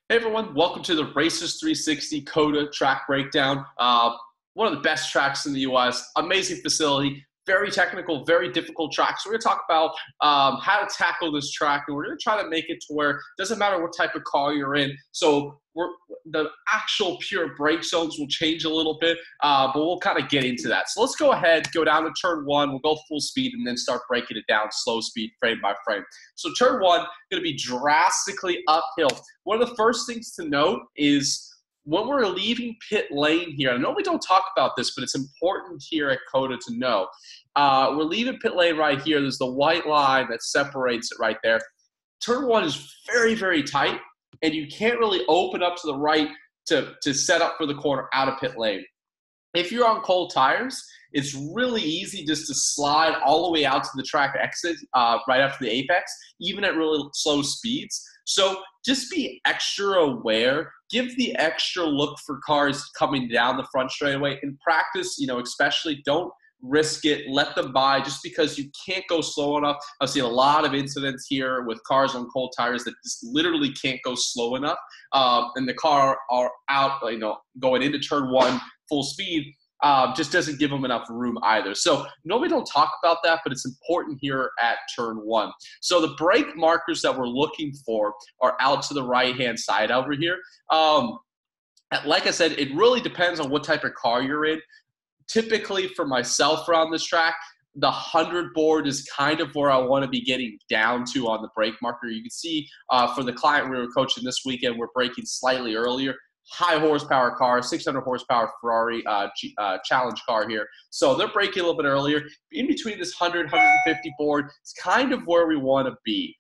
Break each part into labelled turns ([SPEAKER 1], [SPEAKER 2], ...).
[SPEAKER 1] Hey everyone, welcome to the Racers360 COTA track breakdown. One of the best tracks in the US, amazing facility, very technical, very difficult track. So we're going to talk about how to tackle this track, and we're going to try to make it to where it doesn't matter what type of car you're in. So the actual pure brake zones will change a little bit, but we'll kind of get into that. So let's go ahead, go down to turn one, we'll go full speed, and then start breaking it down slow speed, frame by frame. So turn one, going to be drastically uphill. One of the first things to note is when we're leaving pit lane here, I know we don't talk about this, but it's important here at COTA to know. We're leaving pit lane right here. There's the white line that separates it right there. Turn one is very, very tight, and you can't really open up to the right to set up for the corner out of pit lane. If you're on cold tires, it's really easy just to slide all the way out to the track exit right after the apex, even at really slow speeds. So just be extra aware. Give the extra look for cars coming down the front straightaway. In practice, especially don't risk it. Let them by just because you can't go slow enough. I've seen a lot of incidents here with cars on cold tires that just literally can't go slow enough. And the car are out, going into turn one full speed. Just doesn't give them enough room either. So normally don't talk about that, but it's important here at turn one. So the brake markers that we're looking for are out to the right-hand side over here. Like I said, it really depends on what type of car you're in. Typically for myself around this track, the 100 board is kind of where I want to be getting down to on the brake marker. You can see for the client we were coaching this weekend, we're braking slightly earlier. High horsepower car, 600 horsepower Ferrari challenge car here. So they're braking a little bit earlier. In between this 100, 150 board, it's kind of where we want to be.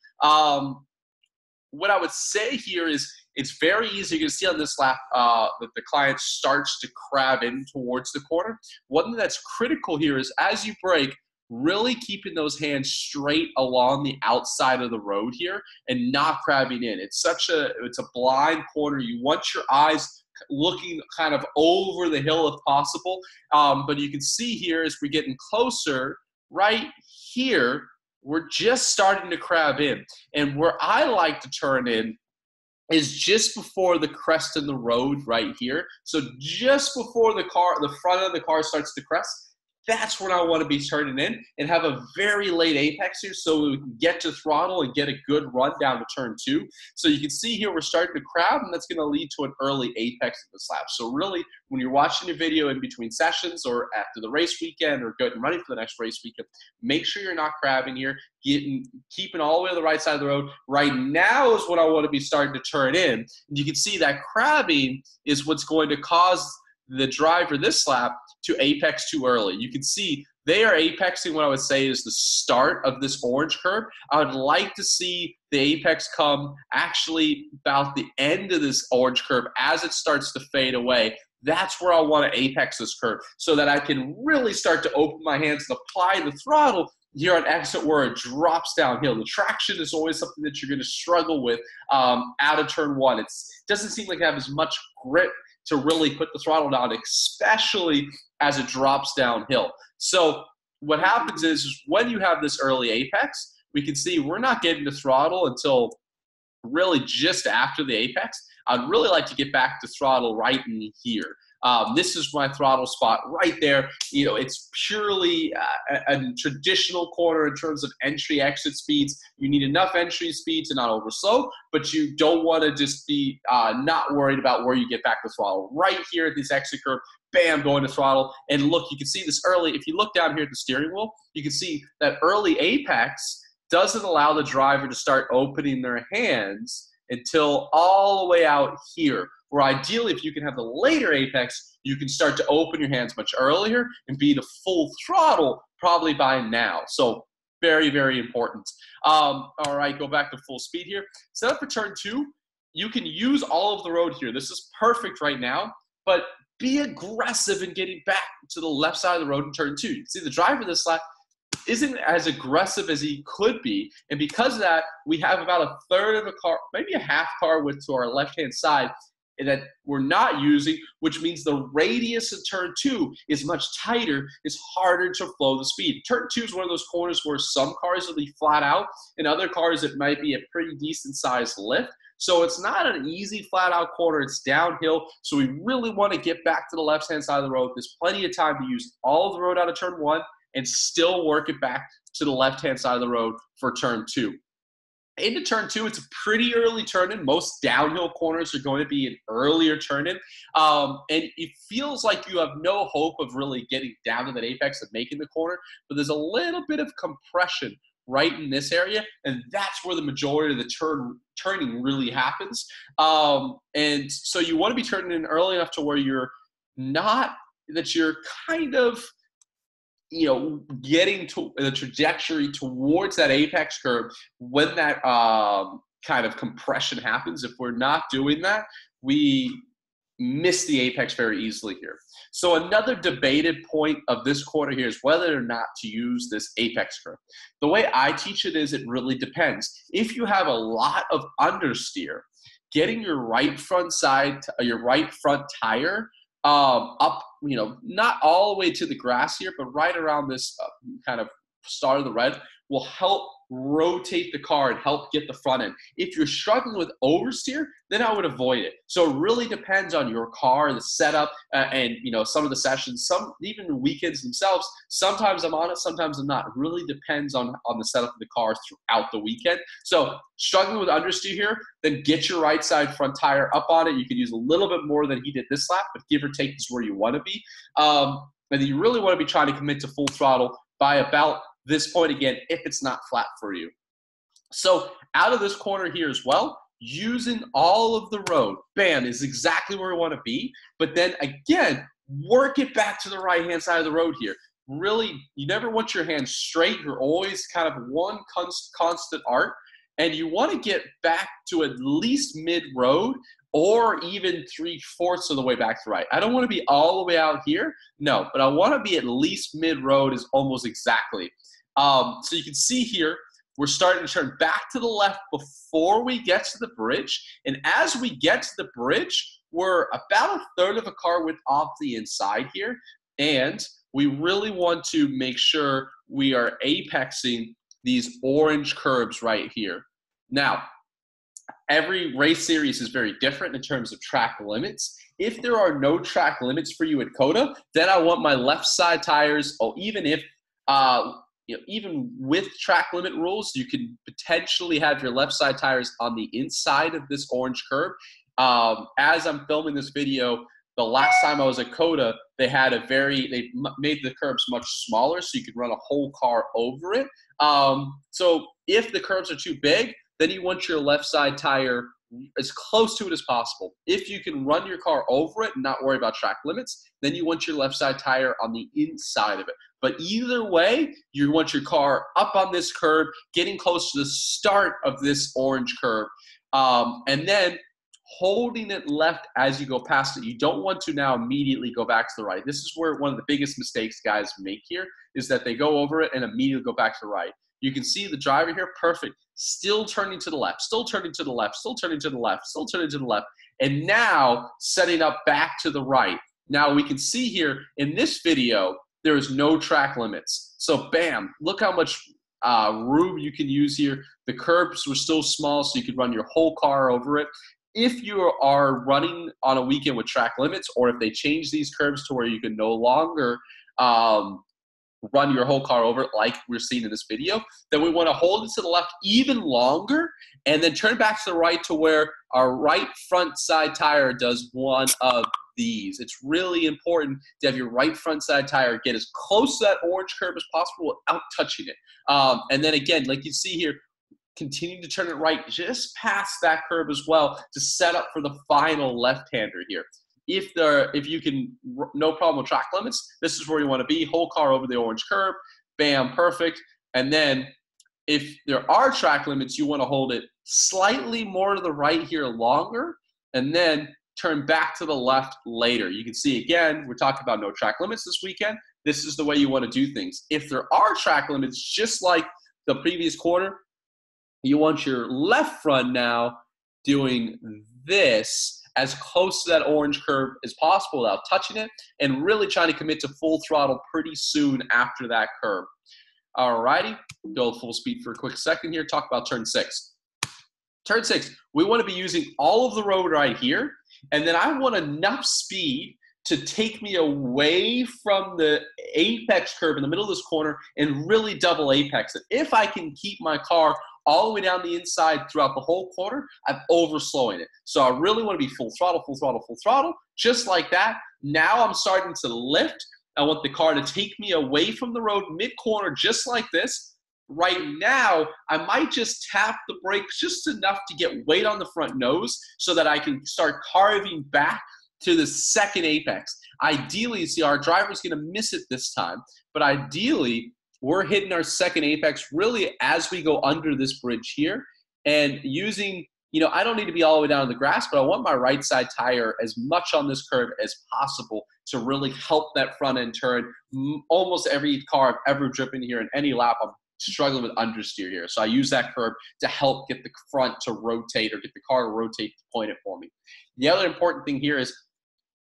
[SPEAKER 1] What I would say here is it's very easy. You can see on this lap that the client starts to crab in towards the corner. One thing that's critical here is as you brake, really keeping those hands straight along the outside of the road here and not crabbing in. It's a blind corner. You want your eyes looking kind of over the hill if possible. But you can see here as we're getting closer, right here, we're just starting to crab in. And where I like to turn in is just before the crest in the road right here. So just before the front of the car starts to crest, that's when I want to be turning in and have a very late apex here so we can get to throttle and get a good run down to turn two. So you can see here we're starting to crab, and that's going to lead to an early apex in this lap. So really, when you're watching a video in between sessions or after the race weekend or getting ready for the next race weekend, make sure you're not crabbing here, keeping all the way to the right side of the road. Right now is when I want to be starting to turn in. And you can see that crabbing is what's going to cause the driver this lap to apex too early. You can see they are apexing what I would say is the start of this orange curve. I would like to see the apex come actually about the end of this orange curve as it starts to fade away. That's where I want to apex this curve so that I can really start to open my hands and apply the throttle here on exit where it drops downhill. The traction is always something that you're going to struggle with out of turn one. It doesn't seem like I have as much grip to really put the throttle down, especially as it drops downhill. So what happens is when you have this early apex, we can see we're not getting the throttle until really just after the apex. I'd really like to get back to throttle right in here. This is my throttle spot right there. It's purely a traditional corner in terms of entry-exit speeds. You need enough entry speed to not overslow, but you don't want to just be not worried about where you get back to throttle. Right here at this exit curve, bam, going to throttle. And look, you can see this early. If you look down here at the steering wheel, you can see that early apex doesn't allow the driver to start opening their hands until all the way out here. Where ideally, if you can have the later apex, you can start to open your hands much earlier and be to full throttle probably by now. So very, very important. All right, go back to full speed here. Set up for turn two. You can use all of the road here. This is perfect right now, but be aggressive in getting back to the left side of the road in turn two. You can see the driver this lap isn't as aggressive as he could be. And because of that, we have about a third of a car, maybe a half car width to our left-hand side that we're not using, which means the radius of turn two is much tighter. It's harder to flow the speed. Turn two is one of those corners where some cars will be flat out and other cars it might be a pretty decent sized lift. So it's not an easy flat out corner. It's downhill. So we really want to get back to the left-hand side of the road. There's plenty of time to use all of the road out of turn 1 and still work it back to the left-hand side of the road for turn 2. Into turn 2, it's a pretty early turn-in. Most downhill corners are going to be an earlier turn-in. And it feels like you have no hope of really getting down to that apex and making the corner, but there's a little bit of compression right in this area, and that's where the majority of the turning really happens. And so you want to be turning in early enough to where you're kind of getting to the trajectory towards that apex curve when that kind of compression happens. If we're not doing that, we miss the apex very easily here. So another debated point of this corner here is whether or not to use this apex curve. The way I teach it is it really depends. If you have a lot of understeer, getting your right front tire up, not all the way to the grass here, but right around this kind of start of the red will help rotate the car and help get the front end. If you're struggling with oversteer, then I would avoid it. So it really depends on your car, the setup, and some of the sessions, even the weekends themselves. Sometimes I'm on it, sometimes I'm not. It really depends on the setup of the car throughout the weekend. So struggling with understeer here, then get your right side front tire up on it. You can use a little bit more than he did this lap, but give or take is where you want to be. And then you really want to be trying to commit to full throttle by about this point again, if it's not flat for you. So out of this corner here as well, using all of the road, bam, is exactly where we want to be. But then again, work it back to the right-hand side of the road here. Really, you never want your hands straight. You're always kind of one constant arc. And you want to get back to at least mid-road or even 3/4 of the way back to the right. I don't want to be all the way out here. No, but I want to be at least mid-road is almost exactly. So you can see here, we're starting to turn back to the left before we get to the bridge. And as we get to the bridge, we're about 1/3 of a car width off the inside here. And we really want to make sure we are apexing these orange curbs right here. Now, every race series is very different in terms of track limits. If there are no track limits for you at COTA, then I want my left side tires, or even if even with track limit rules, you can potentially have your left side tires on the inside of this orange curb. As I'm filming this video, the last time I was at COTA, they made the curbs much smaller so you could run a whole car over it. So if the curbs are too big, then you want your left side tire as close to it as possible. If you can run your car over it and not worry about track limits, then you want your left side tire on the inside of it. But either way, you want your car up on this curb, getting close to the start of this orange curb, and then holding it left as you go past it. You don't want to now immediately go back to the right. This is where one of the biggest mistakes guys make here is that they go over it and immediately go back to the right. You can see the driver here, perfect, still turning to the left, still turning to the left, still turning to the left, still turning to the left, and now setting up back to the right. Now we can see here in this video, there is no track limits. So bam, look how much room you can use here. The curbs were still small, so you could run your whole car over it. If you are running on a weekend with track limits, or if they change these curbs to where you can no longer run your whole car over it like we're seeing in this video, then we want to hold it to the left even longer and then turn back to the right to where our right front side tire does one of these. It's really important to have your right front side tire get as close to that orange curb as possible without touching it. And then again, like you see here, continue to turn it right just past that curb as well to set up for the final left-hander here. If you can, no problem with track limits, this is where you want to be. Whole car over the orange curb, bam, perfect. And then if there are track limits, you want to hold it slightly more to the right here longer, and then turn back to the left later. You can see again, we're talking about no track limits this weekend. This is the way you want to do things. If there are track limits, just like the previous corner, you want your left front now doing this as close to that orange curb as possible without touching it, and really trying to commit to full throttle pretty soon after that curb. Alrighty, go full speed for a quick second here. Talk about turn 6. Turn 6, we want to be using all of the road right here, and then I want enough speed to take me away from the apex curve in the middle of this corner and really double apex it. If I can keep my car all the way down the inside throughout the whole corner, I'm overslowing it. So I really want to be full throttle, full throttle, full throttle, just like that. Now I'm starting to lift. I want the car to take me away from the road mid-corner just like this. Right now, I might just tap the brakes just enough to get weight on the front nose so that I can start carving back to the second apex. Ideally, see, our driver's going to miss it this time, but ideally, we're hitting our second apex really as we go under this bridge here and using, I don't need to be all the way down to the grass, but I want my right side tire as much on this curve as possible to really help that front end turn. Almost every car I've ever driven here in any lap, I'm struggling with understeer here. So I use that curve to help get the front to rotate or get the car to rotate to point it for me. The other important thing here is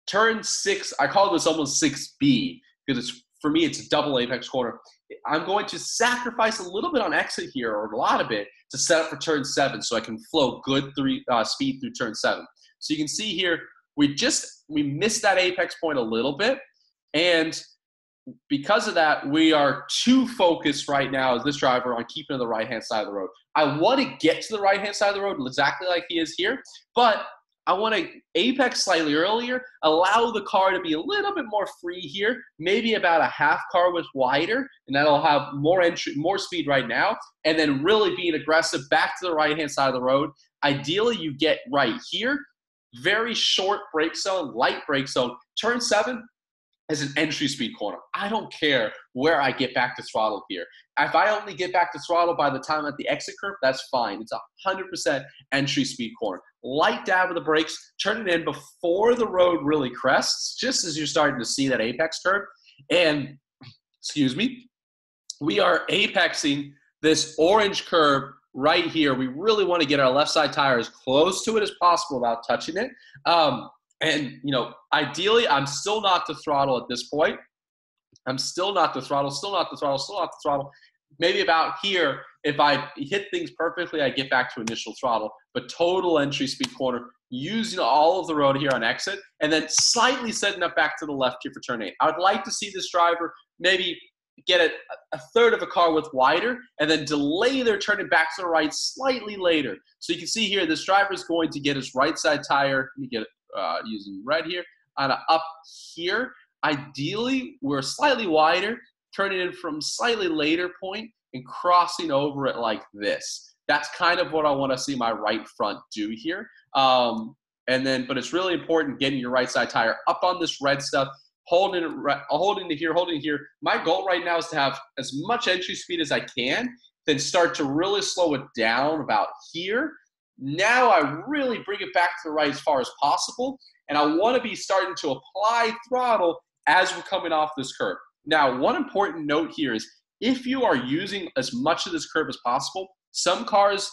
[SPEAKER 1] turn 6, I call this almost 6B because for me, it's a double apex corner. I'm going to sacrifice a little bit on exit here, or a lot of it, to set up for turn 7 so I can flow good speed through turn 7. So you can see here, we missed that apex point a little bit, and because of that, we are too focused right now as this driver on keeping to the right-hand side of the road. I want to get to the right-hand side of the road exactly like he is here, but I want to apex slightly earlier, allow the car to be a little bit more free here, maybe about a half car width wider, and that'll have more speed right now, and then really being aggressive back to the right-hand side of the road. Ideally, you get right here, very short brake zone, light brake zone. Turn 7 is an entry speed corner. I don't care where I get back to throttle here. If I only get back to throttle by the time at the exit curve, that's fine. It's 100% entry speed corner. Light dab of the brakes, turn it in before the road really crests, just as you're starting to see that apex curve. And, excuse me, we are apexing this orange curve right here. We really want to get our left side tire as close to it as possible without touching it. And, ideally, I'm still not to throttle at this point. I'm still not to throttle, still not to throttle, still not to throttle. Maybe about here, if I hit things perfectly, I get back to initial throttle. But total entry speed corner, using all of the road here on exit, and then slightly setting up back to the left here for turn 8. I would like to see this driver maybe get it a third of a car width wider, and then delay their turning back to the right slightly later. So you can see here, this driver is going to get his right side tire. Let me get it using red here, on up here. Ideally, we're slightly wider, turning in from slightly later point and crossing over it like this. That's kind of what I want to see my right front do here. But it's really important getting your right side tire up on this red stuff, holding it here. My goal right now is to have as much entry speed as I can, then start to really slow it down about here. Now I really bring it back to the right as far as possible, and I want to be starting to apply throttle as we're coming off this curve. Now, one important note here is if you are using as much of this curve as possible, some cars,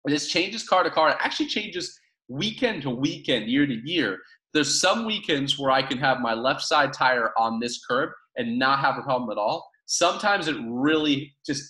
[SPEAKER 1] this changes car to car. It actually changes weekend to weekend, year to year. There's some weekends where I can have my left side tire on this curve and not have a problem at all. Sometimes it really just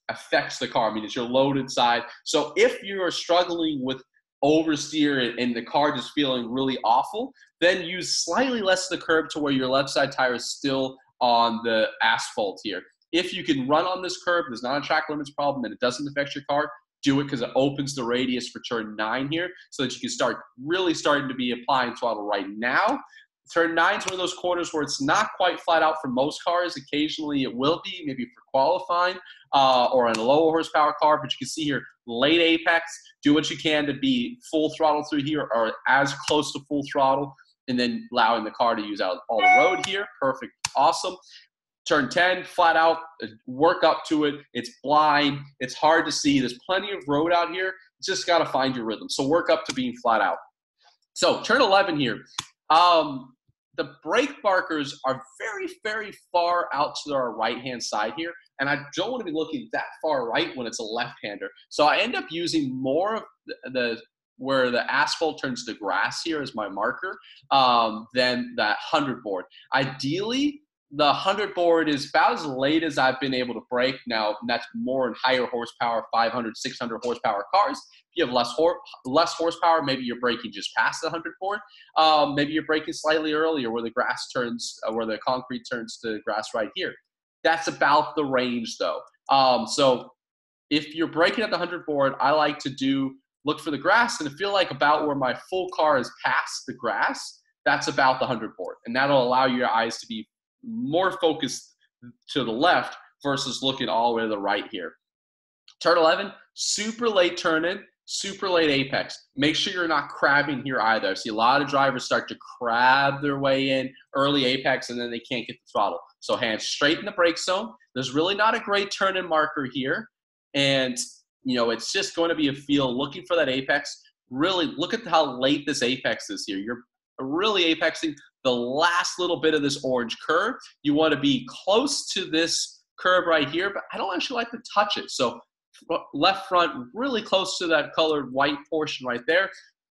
[SPEAKER 1] affects the car. I mean, it's your loaded side. So if you are struggling with oversteer and the car just feeling really awful, then use slightly less of the curve to where your left side tire is still on the asphalt here. If you can run on this curve, there's not a track limits problem and it doesn't affect your car, do it because it opens the radius for turn 9 here so that you can start really starting to be applying throttle right now. Turn 9 is one of those corners where it's not quite flat out for most cars. Occasionally it will be, maybe for qualifying or in a lower horsepower car. But you can see here, late apex, do what you can to be full throttle through here or as close to full throttle, and then allowing the car to use out all the road here. Perfect, awesome. Turn 10, flat out, work up to it. It's blind, it's hard to see. There's plenty of road out here. You just got to find your rhythm. So work up to being flat out. So turn 11 here. The brake markers are very, very far out to our right-hand side here, and I don't want to be looking that far right when it's a left-hander. So I end up using more of where the asphalt turns to grass here as my marker than that 100 board. Ideally, the 100 board is about as late as I've been able to brake. Now, that's more in higher horsepower, 500, 600 horsepower cars. If you have less horsepower, maybe you're braking just past the 100 board. Maybe you're braking slightly earlier where the grass turns, where the concrete turns to grass right here. That's about the range though. So if you're braking at the 100 board, I like to look for the grass and feel like about where my full car is past the grass, that's about the 100 board. And that'll allow your eyes to be more focused to the left versus looking all the way to the right here. Turn 11, super late turn in, super late apex. Make sure you're not crabbing here either. I see a lot of drivers start to crab their way in early apex and then they can't get the throttle. So hands straight in the brake zone. There's really not a great turn in marker here. And, you know, it's just going to be a feel looking for that apex. Really look at how late this apex is here. You're really apexing the last little bit of this orange curve. You want to be close to this curve right here, but I don't actually like to touch it. So left front, really close to that colored white portion right there.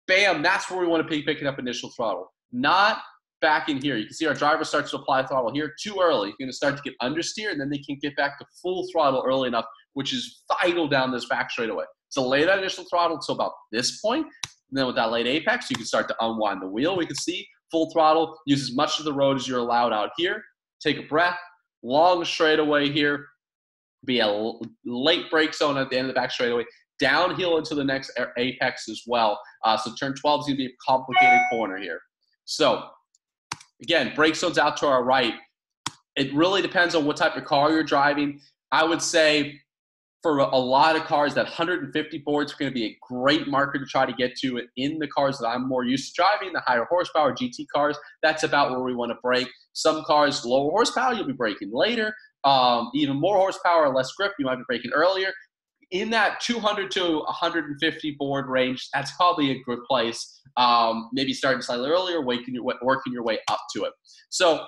[SPEAKER 1] Bam, that's where we want to be picking up initial throttle. Not back in here. You can see our driver starts to apply throttle here too early. You're going to start to get understeer, and then they can get back to full throttle early enough, which is vital down this back straightaway. So lay that initial throttle to about this point, and then with that late apex, you can start to unwind the wheel. We can see full throttle, use as much of the road as you're allowed out here. Take a breath, long straightaway here. Be a late brake zone at the end of the back straightaway, downhill into the next apex as well. So turn 12 is going to be a complicated corner here. So again, brake zone's out to our right. It really depends on what type of car you're driving. I would say for a lot of cars, that 150 boards are going to be a great marker to try to get to. In the cars that I'm more used to driving, the higher horsepower GT cars, that's about where we want to brake. Some cars, lower horsepower, you'll be braking later. Even more horsepower, less grip, you might be braking earlier. In that 200 to 150 board range, that's probably a good place. Maybe starting slightly earlier, working your way up to it. So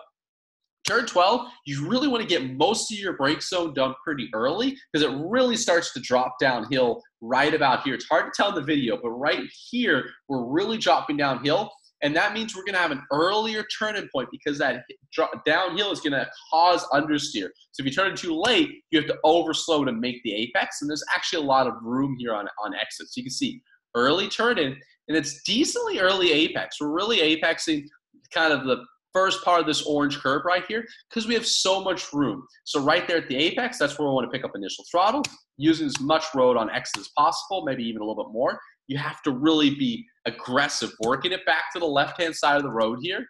[SPEAKER 1] turn 12, you really want to get most of your brake zone done pretty early because it really starts to drop downhill right about here. It's hard to tell in the video, but right here, we're really dropping downhill. And that means we're going to have an earlier turn-in point because that downhill is going to cause understeer. So if you turn it too late, you have to overslow to make the apex. And there's actually a lot of room here on exits. So you can see early turn-in, and it's decently early apex. We're really apexing kind of the first part of this orange curve right here because we have so much room. So right there at the apex, that's where we want to pick up initial throttle, using as much road on exit as possible, maybe even a little bit more. You have to really be aggressive, working it back to the left-hand side of the road here.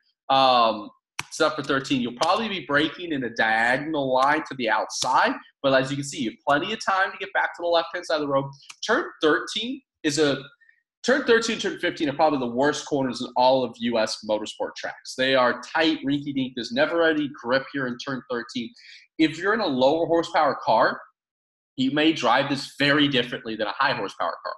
[SPEAKER 1] Set for 13. You'll probably be braking in a diagonal line to the outside, but as you can see, you have plenty of time to get back to the left-hand side of the road. Turn 13 Turn 13 and turn 15 are probably the worst corners in all of U.S. motorsport tracks. They are tight, rinky-dink. There's never any grip here in turn 13. If you're in a lower horsepower car, you may drive this very differently than a high horsepower car.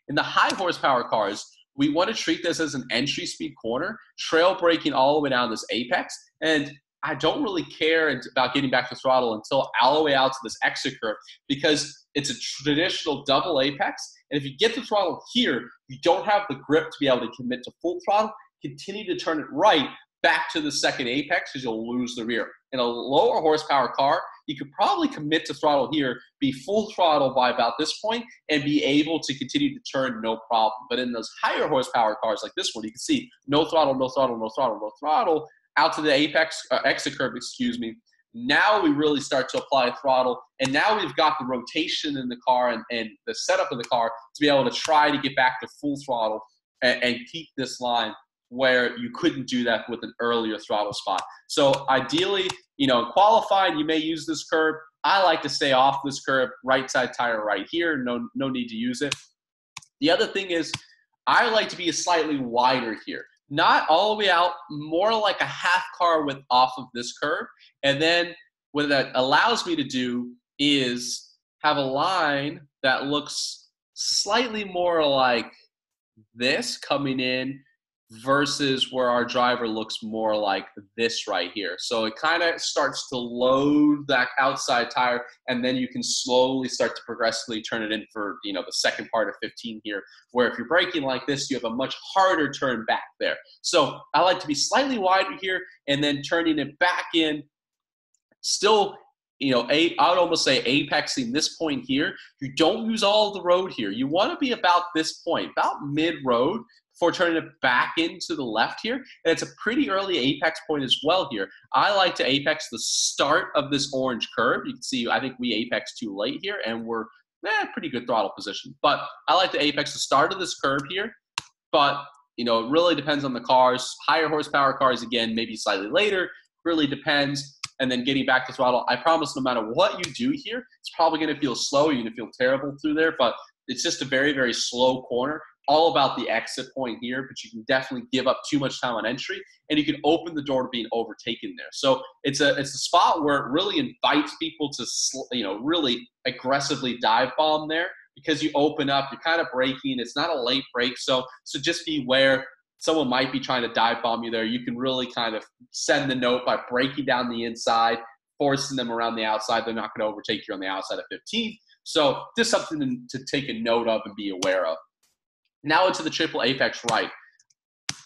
[SPEAKER 1] In the high horsepower cars, we want to treat this as an entry speed corner, trail braking all the way down this apex, and I don't really care about getting back to throttle until all the way out to this exit curve because it's a traditional double apex. And if you get the throttle here, you don't have the grip to be able to commit to full throttle. Continue to turn it right back to the second apex because you'll lose the rear. In a lower horsepower car, you could probably commit to throttle here, be full throttle by about this point, and be able to continue to turn no problem. But in those higher horsepower cars like this one, you can see no throttle, no throttle, no throttle, no throttle, out to the apex, exit curve, excuse me. Now we really start to apply throttle, and now we've got the rotation in the car and the setup of the car to be able to try to get back to full throttle and keep this line where you couldn't do that with an earlier throttle spot. So ideally, you know, in qualifying, you may use this curve. I like to stay off this curve, right side tire right here. No need to use it. The other thing is I like to be slightly wider here. Not all the way out, more like a half car width off of this curve. And then what that allows me to do is have a line that looks slightly more like this coming in versus where our driver looks more like this right here. So it kind of starts to load that outside tire, and then you can slowly start to progressively turn it in for, you know, the second part of 15 here, where if you're braking like this, you have a much harder turn back there. So I like to be slightly wider here and then turning it back in, still you know, I would almost say apexing this point here. You don't use all of the road here. You want to be about this point, about mid-road, before turning it back into the left here. And it's a pretty early apex point as well here. I like to apex the start of this orange curve. You can see, I think we apex too late here, and we're pretty good throttle position. But I like to apex the start of this curve here. But, you know, it really depends on the cars. Higher horsepower cars, again, maybe slightly later. Really depends. And then getting back to throttle, I promise no matter what you do here, it's probably going to feel slow. You're going to feel terrible through there, but it's just a very, very slow corner. All about the exit point here, but you can definitely give up too much time on entry, and you can open the door to being overtaken there. So it's a spot where it really invites people to, you know, really aggressively dive bomb there, because you open up, you're kind of braking. It's not a late break, so just beware. Someone might be trying to dive bomb you there. You can really kind of send the note by breaking down the inside, forcing them around the outside. They're not going to overtake you on the outside of 15th. So just something to take a note of and be aware of. Now into the triple apex right.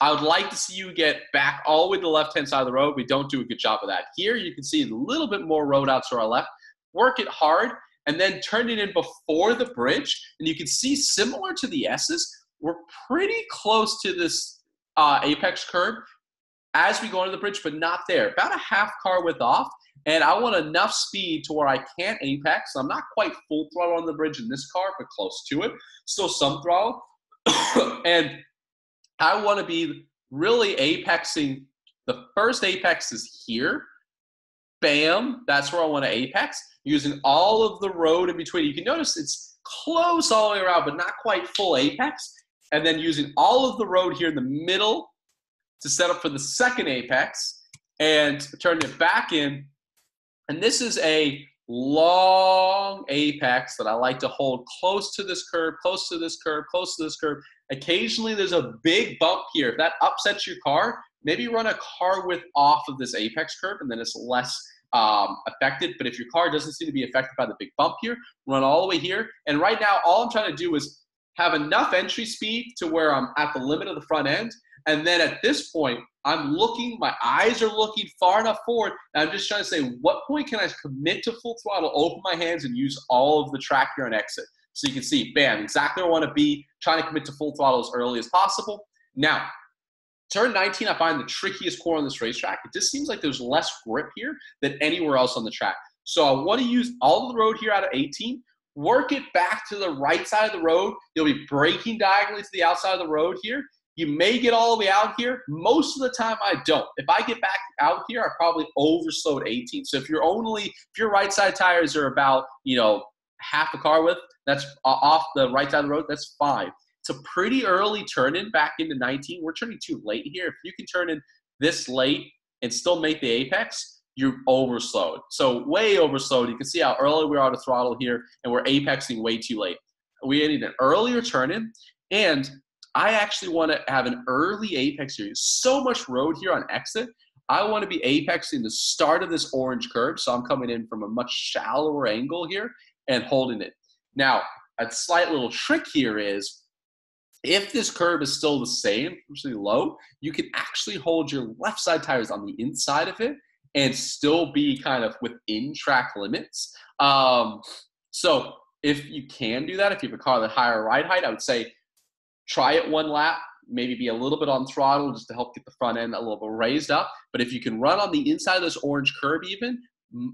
[SPEAKER 1] I would like to see you get back all the way to the left-hand side of the road. We don't do a good job of that. Here you can see a little bit more road out to our left. Work it hard, and then turn it in before the bridge. And you can see, similar to the S's, we're pretty close to this apex curve as we go into the bridge, but not there. About a half car width off. And I want enough speed to where I can't apex. I'm not quite full throttle on the bridge in this car, but close to it. Still some throttle. And I want to be really apexing. The first apex is here. Bam. That's where I want to apex. Using all of the road in between. You can notice it's close all the way around, but not quite full apex. And then using all of the road here in the middle to set up for the second apex and turn it back in. And this is a long apex that I like to hold close to this curve, close to this curve, close to this curve. Occasionally there's a big bump here. If that upsets your car, maybe run a car width off of this apex curve, and then it's less affected. But if your car doesn't seem to be affected by the big bump here, run all the way here. And right now, all I'm trying to do is have enough entry speed to where I'm at the limit of the front end. And then at this point, I'm looking, my eyes are looking far enough forward, and I'm just trying to say, what point can I commit to full throttle, open my hands, and use all of the track here on exit? So you can see, bam, exactly where I want to be, trying to commit to full throttle as early as possible. Now, turn 19, I find the trickiest corner on this racetrack. It just seems like there's less grip here than anywhere else on the track. So I want to use all of the road here out of 18, work it back to the right side of the road. You'll be braking diagonally to the outside of the road here. You may get all the way out here. Most of the time I don't. If I get back out here, I probably overslowed 18. So if your right side tires are about, you know, half a car width, that's off the right side of the road, that's fine. It's a pretty early turn in back into 19. We're turning too late here. If you can turn in this late and still make the apex, you're overslowed. So way overslowed. You can see how early we're out of throttle here, and we're apexing way too late. We need an earlier turn in, and I actually want to have an early apex here. So much road here on exit. I want to be apexing the start of this orange curve, so I'm coming in from a much shallower angle here and holding it. Now, a slight little trick here is, if this curve is still the same, usually low, you can actually hold your left side tires on the inside of it and still be kind of within track limits. So if you can do that, if you have a car with a higher ride height, I would say try it one lap, maybe be a little bit on throttle just to help get the front end a little bit raised up. But if you can run on the inside of this orange curve even,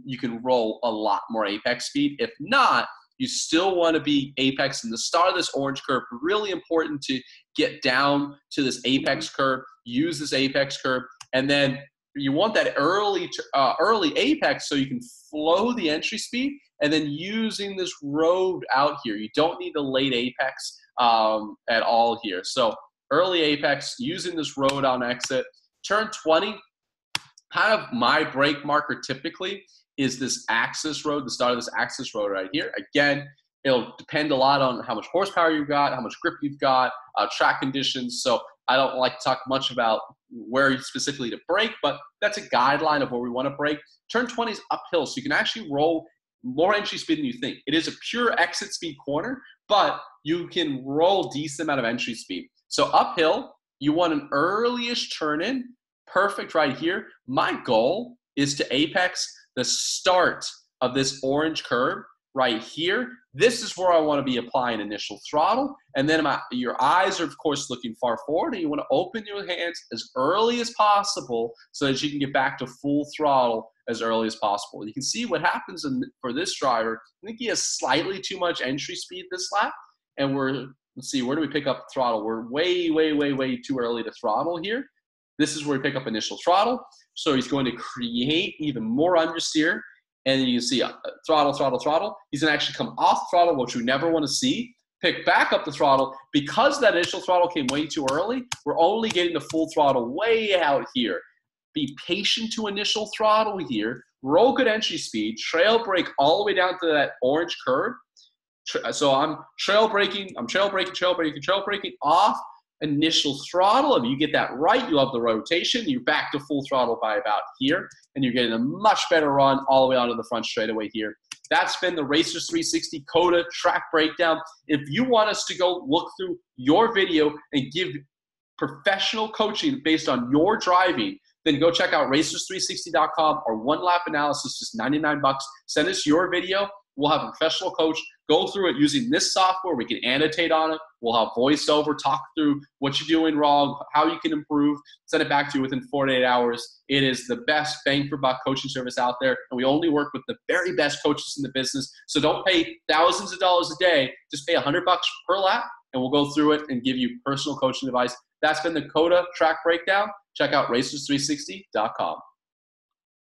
[SPEAKER 1] you can roll a lot more apex speed. If not, you still want to be apex in the start of this orange curve. Really important to get down to this apex curve, use this apex curve, and then you want that early apex so you can flow the entry speed, and then using this road out here. You don't need a late apex at all here. So early apex, using this road on exit. Turn 20, kind of my brake marker typically is this axis road, the start of this axis road right here. Again, it'll depend a lot on how much horsepower you've got, how much grip you've got, track conditions. So I don't like to talk much about where specifically to brake, but that's a guideline of where we want to brake. Turn 20 is uphill, so you can actually roll more entry speed than you think. It is a pure exit speed corner, but you can roll decent amount of entry speed. So uphill, you want an early-ish turn in, perfect right here. My goal is to apex the start of this orange curve right here, this is where I want to be applying initial throttle. And then your eyes are, of course, looking far forward, and you want to open your hands as early as possible so that you can get back to full throttle as early as possible. You can see what happens for this driver. I think he has slightly too much entry speed this lap, and let's see, where do we pick up throttle? We're way, way, way, way too early to throttle here. This is where we pick up initial throttle. So he's going to create even more understeer. And you can see throttle, throttle, throttle. He's going to actually come off throttle, which we never want to see. Pick back up the throttle. Because that initial throttle came way too early, we're only getting the full throttle way out here. Be patient to initial throttle here. Roll good entry speed. Trail brake all the way down to that orange curve. So I'm trail braking off initial throttle. If you get that right, you'll have the rotation. You're back to full throttle by about here, and you're getting a much better run all the way onto the front straightaway here. That's been the Racers360 COTA track breakdown. If you want us to go look through your video and give professional coaching based on your driving, then go check out Racers360.com or One Lap Analysis, just $99. Send us your video. We'll have a professional coach go through it using this software. We can annotate on it. We'll have voiceover, talk through what you're doing wrong, how you can improve, send it back to you within 48 hours. It is the best bang for buck coaching service out there, and we only work with the very best coaches in the business. So don't pay thousands of dollars a day. Just pay $100 per lap, and we'll go through it and give you personal coaching advice. That's been the COTA track breakdown. Check out Racers360.com.